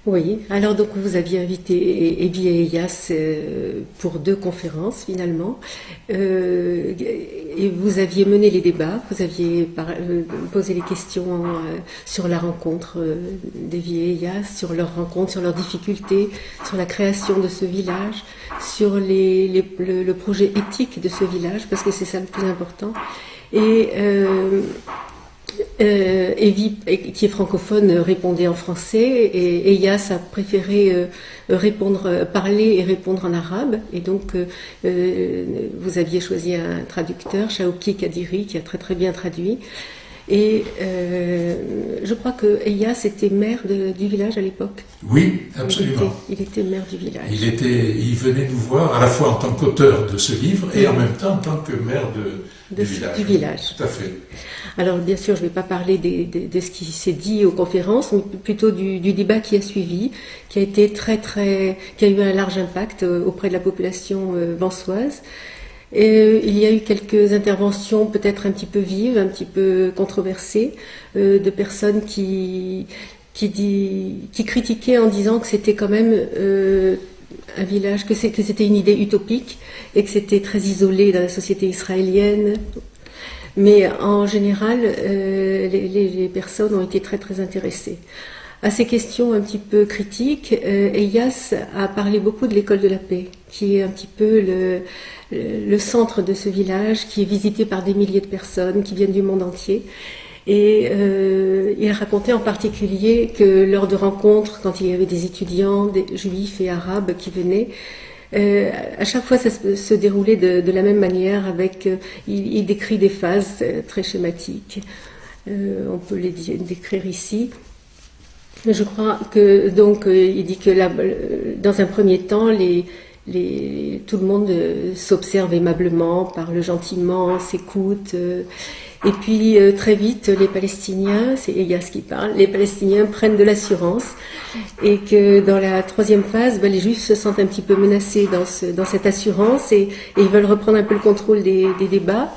Oui, alors donc vous aviez invité Evie et Elias pour deux conférences finalement, et vous aviez mené les débats, vous aviez posé les questions sur la rencontre d'Evie et Elias, sur leur rencontre, sur leurs difficultés, sur la création de ce village, sur le projet éthique de ce village, parce que c'est ça le plus important. Et Evie, qui est francophone, répondait en français, et Elias a préféré parler et répondre en arabe. Et donc, vous aviez choisi un traducteur, Shaouki Kadiri, qui a très très bien traduit. Et je crois que Elias était maire du village à l'époque. Oui, absolument. Il était maire du village. Il venait nous voir à la fois en tant qu'auteur de ce livre et en même temps en tant que maire du village. Tout à fait. Alors bien sûr, je ne vais pas parler de ce qui s'est dit aux conférences, mais plutôt du débat qui a suivi, qui a été qui a eu un large impact auprès de la population vansoise. Il y a eu quelques interventions peut-être un petit peu vives, un petit peu controversées, de personnes qui critiquaient en disant que c'était quand même un village, que c'était une idée utopique et que c'était très isolé dans la société israélienne. Mais en général, les personnes ont été très très intéressées. À ces questions un petit peu critiques, Elias a parlé beaucoup de l'école de la paix, qui est un petit peu le centre de ce village, qui est visité par des milliers de personnes qui viennent du monde entier. Et il racontait en particulier que lors de rencontres, quand il y avait des étudiants, des juifs et arabes qui venaient, à chaque fois ça se déroulait de la même manière, il décrit des phases très schématiques. On peut les décrire ici. Je crois que donc il dit que dans un premier temps tout le monde s'observe aimablement, parle gentiment, s'écoute. Et puis très vite, les Palestiniens, c'est Elias qui parle, les Palestiniens prennent de l'assurance, et que dans la troisième phase, les Juifs se sentent un petit peu menacés dans cette assurance, et ils veulent reprendre un peu le contrôle des débats.